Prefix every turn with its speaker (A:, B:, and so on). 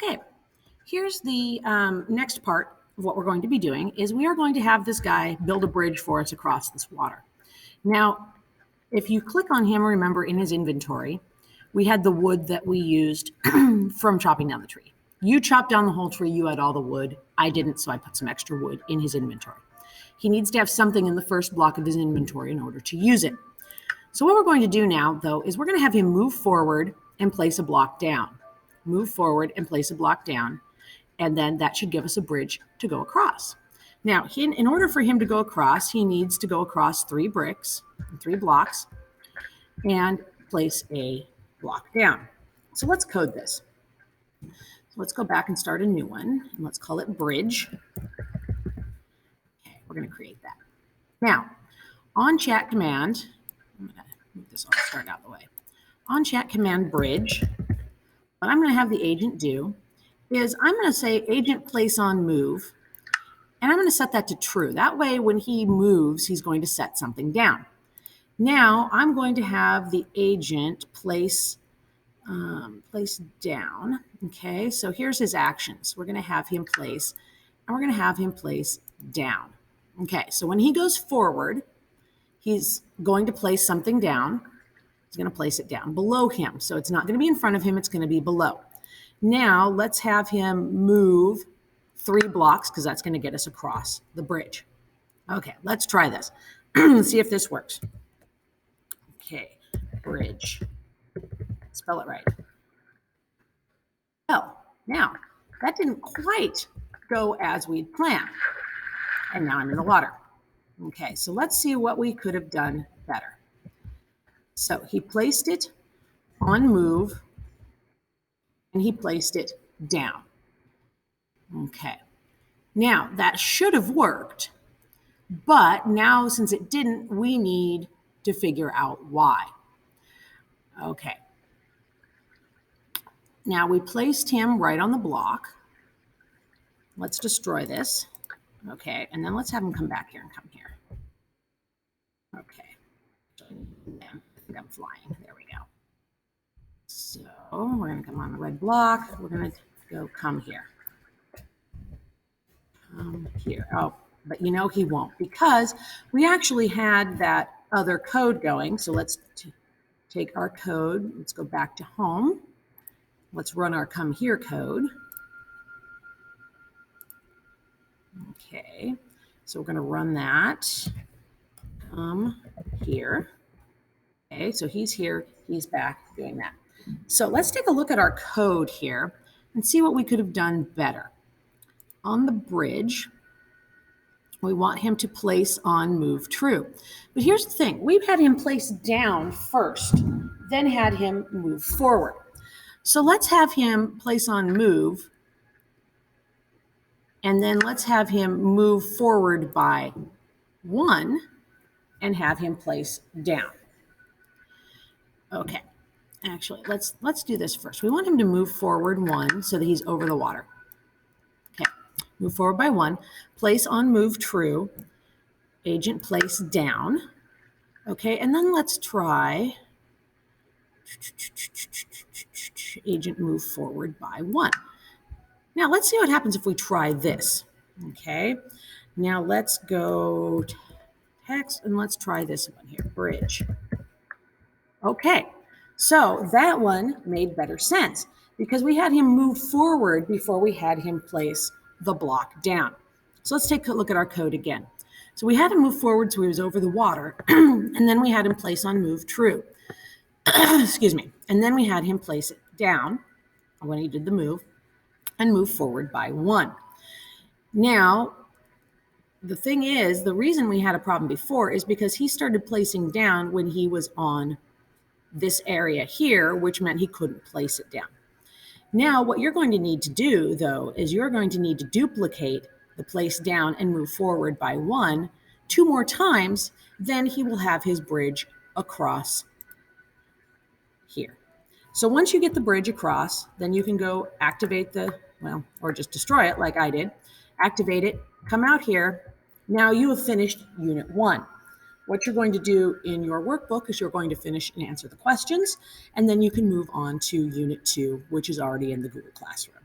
A: Okay, here's the next part of what we're going to be doing is we are going to have this guy build a bridge for us across this water. Now, if you click on him, remember in his inventory, we had the wood that we used from chopping down the tree. You chopped down the whole tree, you had all the wood. I didn't, so I put some extra wood in his inventory. He needs to have something in the first block of his inventory in order to use it. So what we're going to do now, though, is we're going to have him move forward and place a block down. Move forward and place a block down, and then that should give us a bridge to go across. Now, in order for him to go across, he needs to go across 3 bricks, 3 blocks, and place a block down. So let's code this. So let's go back and start a new one, and let's call it bridge. Okay, we're going to create that. Now, on chat command, I'm going to move this, I'll start out the way. On chat command bridge, what I'm going to have the agent do is I'm going to say agent place on move, and I'm going to set that to true. That way, when he moves, he's going to set something down. Now, I'm going to have the agent place down. Okay, so here's his actions. We're going to have him place, and we're going to have him place down. Okay, so when he goes forward, he's going to place something down. He's going to place it down below him. So it's not going to be in front of him, it's going to be below. Now let's have him move 3 blocks because that's going to get us across the bridge. Okay, let's try this. Let's see if this works. Okay, bridge. Spell it right. Well, now that didn't quite go as we'd planned. And now I'm in the water. Okay, so let's see what we could have done better. So he placed it on move, and he placed it down. Okay, now that should have worked, but now since it didn't, we need to figure out why. Okay, now we placed him right on the block. Let's destroy this. Okay, and then let's have him come back here and come here. Okay, I think I'm flying. There we go. So we're going to come on the red block. We're going to go come here. Here. Oh, but you know he won't because we actually had that other code going. So let's take our code. Let's go back to home. Let's run our come here code. Okay, so we're going to run that. Come here. Okay, so he's here, he's back doing that. So let's take a look at our code here and see what we could have done better. On the bridge, we want him to place on move true. But here's the thing, we've had him place down first, then had him move forward. So let's have him place on move, and then let's have him move forward by 1 and have him place down. Okay, actually, let's do this first. We want him to move forward 1 so that he's over the water. Okay, move forward by 1, place on move true, agent place down. Okay, and then let's try agent move forward by 1. Now let's see what happens if we try this. Okay, now let's go text and let's try this one here, bridge. Okay, so that one made better sense because we had him move forward before we had him place the block down. So let's take a look at our code again. So we had him move forward so he was over the water, and then we had him place on move true. Excuse me. And then we had him place it down when he did the move and move forward by 1. Now, the thing is, the reason we had a problem before is because he started placing down when he was on this area here, which meant he couldn't place it down. Now, what you're going to need to do, though, is you're going to need to duplicate the place down and move forward by 1 2 more times, then he will have his bridge across here. So once you get the bridge across, then you can go activate or just destroy it like I did. Activate it, come out here. Now you have finished Unit 1. What you're going to do in your workbook is you're going to finish and answer the questions, and then you can move on to Unit 2, which is already in the Google Classroom.